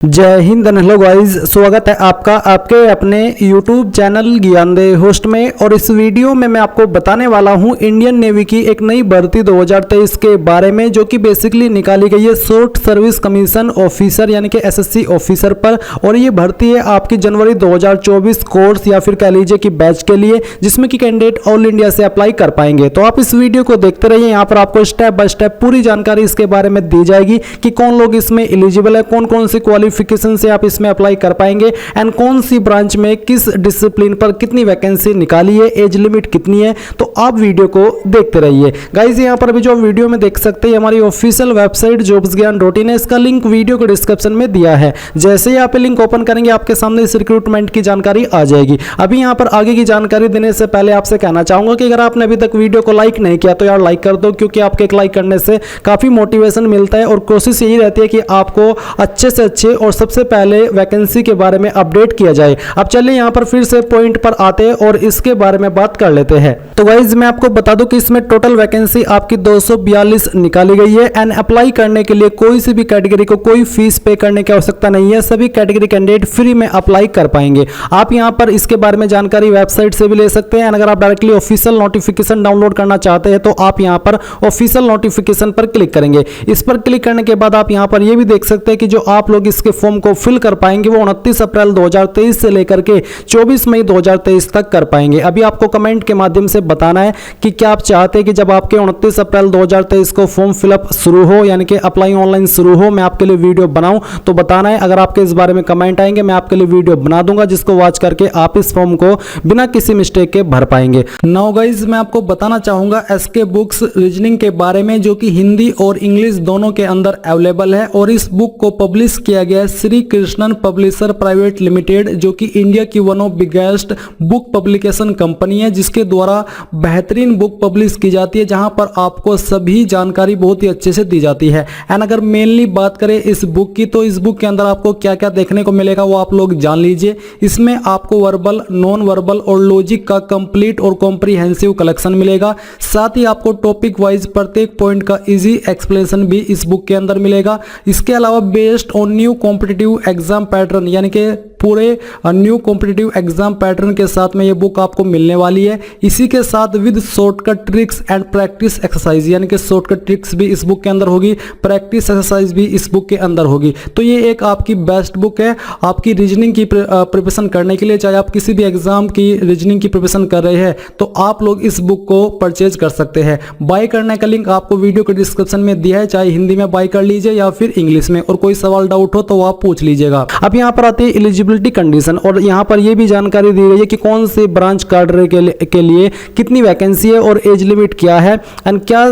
जय Hind and hello guys, स्वागत है आपका आपके अपने YouTube चैनल ज्ञानदेव होस्ट में। और इस वीडियो में मैं आपको बताने वाला हूं इंडियन नेवी की एक नई भर्ती 2023 के बारे में, जो कि बेसिकली निकाली गई है शॉर्ट सर्विस कमीशन ऑफिसर यानी कि SSC ऑफिसर पर। और ये भर्ती है आपकी जनवरी 2024 कोर्स या फिर कह लीजिए कि बैच के लिए, जिसमें कि कैंडिडेट ऑल इंडिया से अप्लाई कर पाएंगे। तो आप इस वीडियो को देखते रहिए, यहाँ पर आपको स्टेप बाय स्टेप पूरी जानकारी इसके बारे में दी जाएगी कि कौन लोग इसमें एलिजिबल है, कौन कौन सी क्वालिफिकेशन से आप इसमें अप्लाई कर पाएंगे एंड कौन सी ब्रांच में किस डिसिप्लिन पर कितनी वैकेंसी निकाली है, एज लिमिट कितनी है। तो आप वीडियो को देखते रहिए गाइस। यहाँ पर अभी जो वीडियो में देख सकते हैं हमारी ऑफिशियल वेबसाइट jobsgyan.in है, इसका लिंक वीडियो को डिस्क्रिप्शन में दिया है। जैसे ही आप लिंक ओपन करेंगे आपके सामने इस रिक्रूटमेंट की जानकारी आ जाएगी। अभी यहाँ पर आगे की जानकारी देने से पहले आपसे कहना चाहूंगा कि अगर आपने अभी तक वीडियो को लाइक नहीं किया तो यार लाइक कर दो, क्योंकि आपके एक लाइक करने से काफी मोटिवेशन मिलता है और कोशिश यही रहती है कि आपको अच्छे से अच्छे और सबसे पहले वैकेंसी के बारे में अपडेट किया जाए। अब चलिए यहाँ पर फिर से पॉइंट पर आते हैं और इसके बारे में बात कर लेते हैं। तो गाइज मैं आपको बता दूं कि इसमें टोटल वैकेंसी आपकी 242 निकाली गई है एंड अप्लाई करने के लिए कोई सी भी कैटेगरी को कोई फीस पे करने की आवश्यकता नहीं है। सभी कैटेगरी कैंडिडेट फ्री में अप्लाई कर पाएंगे। आप यहाँ पर इसके बारे में जानकारी वेबसाइट से भी ले सकते हैं। अगर आप डायरेक्टली ऑफिशियल नोटिफिकेशन डाउनलोड करना चाहते हैं तो आप यहाँ पर ऑफिशियल नोटिफिकेशन पर क्लिक करेंगे। इस पर क्लिक करने के बाद आप यहाँ पर यह भी देख सकते हैं कि जो आप लोग इसके फॉर्म को फिल कर पाएंगे वो 29 अप्रैल 2023 से लेकर के 24 मई 2023 तक कर पाएंगे। अभी आपको कमेंट के माध्यम से बताना है कि क्या आप चाहते हैं कि जब आपके 29 अप्रैल 2023 को फॉर्म फिलअप शुरू हो यानी कि अप्लाई ऑनलाइन शुरू हो, मैं आपके लिए वीडियो बनाऊं तो बताना है। अगर आपके इस बारे में कमेंट आएंगे मैं आपके लिए वीडियो बना दूंगा जिसको वॉच करके आप इस फॉर्म को बिना किसी मिस्टेक के भर पाएंगे। नाउ गाइज मैं आपको बताना चाहूंगा SK बुक्स रीजनिंग के बारे में, जो कि हिंदी और इंग्लिश दोनों के अंदर अवेलेबल है। और इस बुक को पब्लिश किया गया Shri Krishnan publisher private limited, जो कि इंडिया की one of biggest book publication company है, जिसके द्वारा बेहतरीन बुक पब्लिश की जाती है, जहां पर आपको सभी जानकारी बहुत ही अच्छे से दी जाती है। एंड अगर मेनली बात करें इस बुक की, तो इस बुक के अंदर आपको क्या क्या देखने को मिलेगा वो आप लोग जान लीजिए। इसमें आपको वर्बल, नॉन वर्बल और लॉजिक का कंप्लीट और कॉम्प्रिहेंसिव कलेक्शन मिलेगा। साथ ही आपको टॉपिक वाइज प्रत्येक पॉइंट का इजी एक्सप्लेनेशन भी इस बुक के अंदर मिलेगा। इसके अलावा based on new competitive exam pattern यानी कि पूरे न्यू कॉम्पिटिटिव एग्जाम पैटर्न के साथ में ये बुक आपको मिलने वाली है। इसी के साथ with shortcut tricks and practice exercise यानी कि शॉर्टकट ट्रिक्स भी इस बुक के अंदर होगी, प्रैक्टिस एक्सरसाइज भी इस बुक के अंदर होगी। तो ये एक आपकी बेस्ट बुक है आपकी रीजनिंग की प्रिपरेशन करने के लिए। चाहे आप किसी भी एग्जाम की रीजनिंग की प्रिपरेशन कर रहे हैं तो आप लोग इस बुक को परचेज कर सकते हैं। बाय करने का लिंक आपको वीडियो के डिस्क्रिप्शन में दिया है, चाहे हिंदी में बाय कर लीजिए या फिर इंग्लिश में। और कोई सवाल डाउट हो तो आप पूछ लीजिएगा। अब यहाँ पर आती है एलिजिबिलिटी कंडीशन, और यहाँ पर यह भी जानकारी दी गई है कि कौन से ब्रांच कैडर के लिए कितनी वैकेंसी है और एज लिमिट क्या है एंड क्या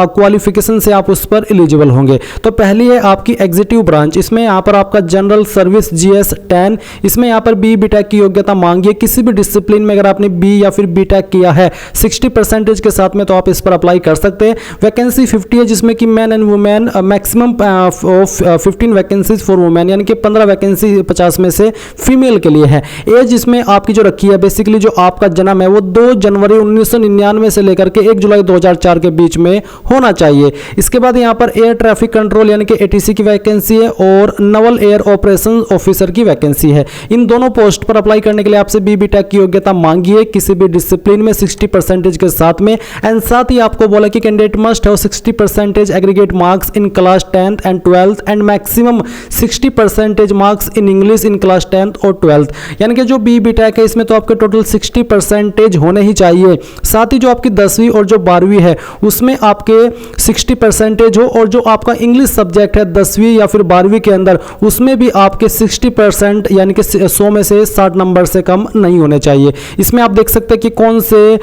क्वालिफिकेशन से आप उस पर एलिजिबल होंगे। तो पहली है आपकी एग्जीक्यूटिव ब्रांच। इसमें यहाँ पर आपका जनरल सर्विस GS 10, इसमें यहाँ पर BTech की योग्यता मांगी है। किसी भी डिसिप्लिन में अगर आपने B या फिर BTech किया है 60% के साथ में तो आप इस पर अप्लाई कर सकते हैं। वैकेंसी 50 है, जिसमें कि man and women maximum 15 vacancies for women यानी कि 15 वैकेंसी 50 में से फीमेल के लिए है। एज इसमें आपकी जो रखी है बेसिकली जो आपका जन्म है वो 2 जनवरी 1999 से लेकर के 1 जुलाई 2004 के बीच में होना चाहिए। इसके बाद यहाँ पर एयर ट्रैफिक कंट्रोल यानी कि ATC की वैकेंसी है और नवल एयर ऑपरेशन ऑफिसर की वैकेंसी है। इन दोनों पोस्ट पर अप्लाई करने के लिए आपसे BTech की योग्यता मांगी है किसी भी डिसिप्लिन में 60% के साथ में। एंड साथ ही आपको बोला कि candidate must have 60% aggregate marks in class 10th and 12th and maximum 60% marks in English in class 10th और 12th। यानी कि जो BTech है इसमें तो आपके टोटल 60% होने ही चाहिए। साथ ही जो आपकी 10वीं और जो 12वीं है उसमें आपके 60% हो, और जो आपका इंग्लिश सब्जेक्ट है 10वीं या फिर 12वीं के अंदर उसमें भी आपके 60% यानी कि 100 में से 60 नंबर से कम नहीं होने चाहिए। इसमें आप देख सकते हैं कि कौन से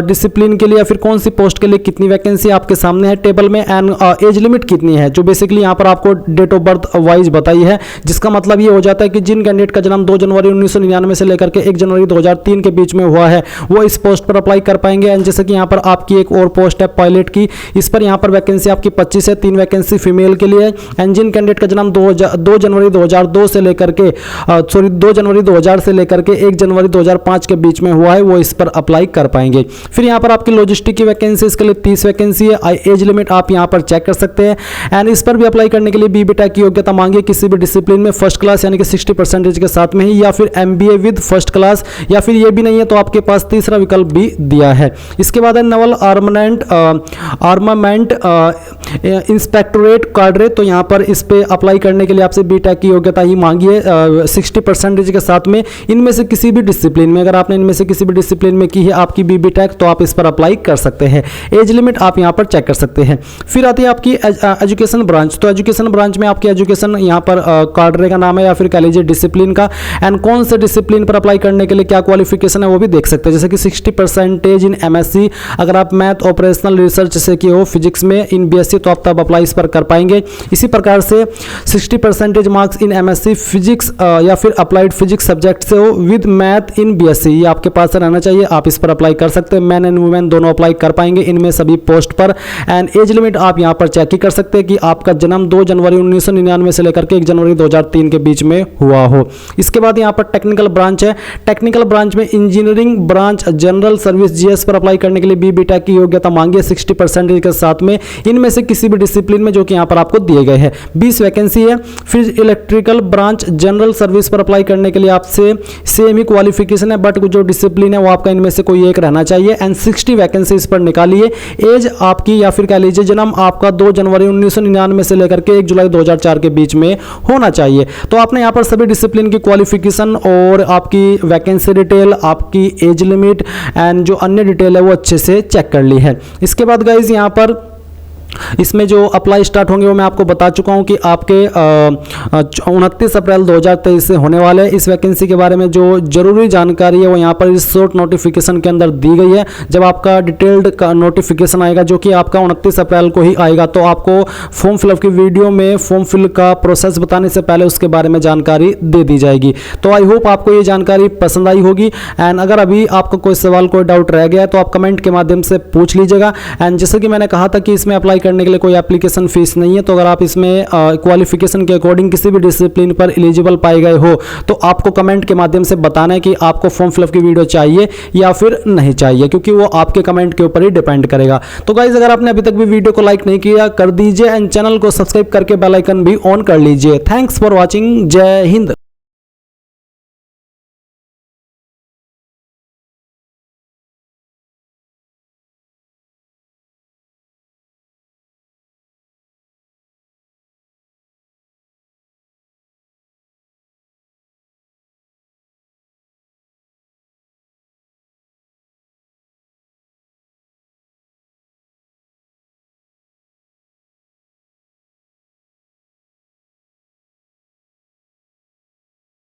डिसिप्लिन के लिए या फिर कौन सी पोस्ट के लिए कितनी वैकेंसी आपके सामने है टेबल में एंड एज लिमिट कितनी है, जो बेसिकली यहाँ पर आपको डेट ऑफ बर्थ वाइज बताई है। जिसका मतलब ये हो जाता है कि जिन कैंडिडेट का जन्म 2 जनवरी 1999 से लेकर के 1 जनवरी 2003 के बीच में हुआ है वो इस पोस्ट पर अप्लाई कर पाएंगे। एंड जैसे कि यहाँ पर आपकी एक और पोस्ट है पायलट की, इस पर यहाँ पर वैकेंसी आपकी 25 है, 3 वैकेंसी फीमेल के लिए। एंड जिन कैंडिडेट का जन्म 2 जनवरी 2002 से लेकर के 2 जनवरी 2000 से लेकर के 1 जनवरी 2005 के बीच में हुआ है वो इस पर अप्लाई कर पाएंगे। फिर यहाँ पर आपकी लॉजिस्टिक की वैकेंसी, इसके लिए 30 वैकेंसी है। एज लिमिट आप यहाँ पर चेक कर सकते हैं। एंड इस पर भी अप्लाई करने के लिए BTech की योग्यता मांगी किसी भी भी डिसिप्लिन में फर्स्ट क्लास यानी कि 60% के साथ में ही, या फिर MBA विद फर्स्ट क्लास, या फिर ये भी नहीं है तो आपके पास तीसरा विकल्प भी दिया है। इसके बाद है नवल आर्मामेंट इंस्पेक्टोरेट काडरे, तो यहाँ पर इस पे अप्लाई करने के लिए आपसे बीटेक की योग्यता ही मांगी है 60% के साथ में। इनमें से किसी भी डिसिप्लिन में, अगर आपने इनमें से किसी भी डिसिप्लिन में की है आपकी बीटेक, तो आप इस पर अप्लाई कर सकते हैं। एज लिमिट आप यहाँ पर चेक कर सकते हैं। फिर आती है आपकी एजुकेशन ब्रांच, तो एजुकेशन ब्रांच में आपकी एजुकेशन यहाँ पर काडरे का नाम है या फिर कह लीजिए डिसिप्लिन का, एंड कौन से डिसिप्लिन पर अप्लाई करने के लिए क्या क्वालिफिकेशन है वो भी देख सकते हैं, जैसे कि 60% इन MSc, अगर आप मैथ ऑपरेशनल रिसर्च से किए हो फिजिक्स में इन BSc तो आप तब अप्लाई इस पर कर पाएंगे। इसी प्रकार से 60% मार्क्स इन MSc फिजिक्स या फिर अप्लाइड फिजिक्स सब्जेक्ट से हो विद मैथ इन BSc, ये आपके पास रहना चाहिए, आप इस पर अप्लाई कर सकते हैं। मैन एंड वुमेन दोनों अप्लाई कर पाएंगे इनमें सभी पोस्ट पर। एंड एज लिमिट आप यहाँ पर चेक ही कर सकते हैं कि आपका जन्म 2 जनवरी 1999 से लेकर के 1 जनवरी 2003 के बीच में हुआ हो। इसके बाद यहाँ पर टेक्निकल ब्रांच है। टेक्निकल ब्रांच में engineering branch general service GS पर अप्लाई करने के लिए BTech की योग्यता मांगी है 60% के साथ में, इनमें से किसी भी डिसिप्लिन में, जो कि यहाँ पर आपको दिए गए हैं। 20 वैकेंसी है। फिर इलेक्ट्रिकल ब्रांच जनरल सर्विस पर अप्लाई करने के लिए आपसे सेम ही क्वालिफिकेशन है, बट जो डिसिप्लिन है वो आपका इनमें से कोई एक रहना चाहिए। एंड 60 वैकेंसी इस पर निकालिए। एज आपकी या फिर कह लीजिए जन्म आपका 2 जनवरी 1999 से लेकर के 1 जुलाई 2004 के बीच में होना चाहिए। तो आपने यहाँ पर सभी डिसिप्लिन की क्वालिफिकेशन और आपकी वैकेंसी डिटेल, आपकी एज लिमिट एंड जो अन्य डिटेल है वो अच्छे से चेक कर ली है। इसके बाद गाइज यहाँ पर इसमें जो अप्लाई स्टार्ट होंगे वो मैं आपको बता चुका हूं कि आपके 29 अप्रैल 2023 से होने वाले हैं। इस वैकेंसी के बारे में जो जरूरी जानकारी है वो यहाँ पर इस शॉर्ट नोटिफिकेशन के अंदर दी गई है। जब आपका डिटेल्ड नोटिफिकेशन आएगा जो कि आपका 29 अप्रैल को ही आएगा, तो आपको फॉर्म फिलअप की वीडियो में फॉर्म फिल का प्रोसेस बताने से पहले उसके बारे में जानकारी दे दी जाएगी। तो आई होप आपको ये जानकारी पसंद आई होगी। एंड अगर अभी आपका कोई सवाल, कोई डाउट रह गया है तो आप कमेंट के माध्यम से पूछ लीजिएगा। एंड जैसे कि मैंने कहा था कि इसमें अप्लाई करने के लिए कोई एप्लीकेशन फीस नहीं है, तो अगर आप इसमें क्वालिफिकेशन के अकॉर्डिंग किसी भी डिसिप्लिन पर एलिजिबल पाए गए हो तो आपको कमेंट के माध्यम से बताना है कि आपको फॉर्म फिलअप की वीडियो चाहिए या फिर नहीं चाहिए, क्योंकि वो आपके कमेंट के ऊपर ही डिपेंड करेगा। तो गाइज अगर आपने अभी तक भी वीडियो को लाइक नहीं किया कर दीजिए एंड चैनल को सब्सक्राइब करके बेल आइकन भी ऑन कर लीजिए। Thanks for watching. जय हिंद।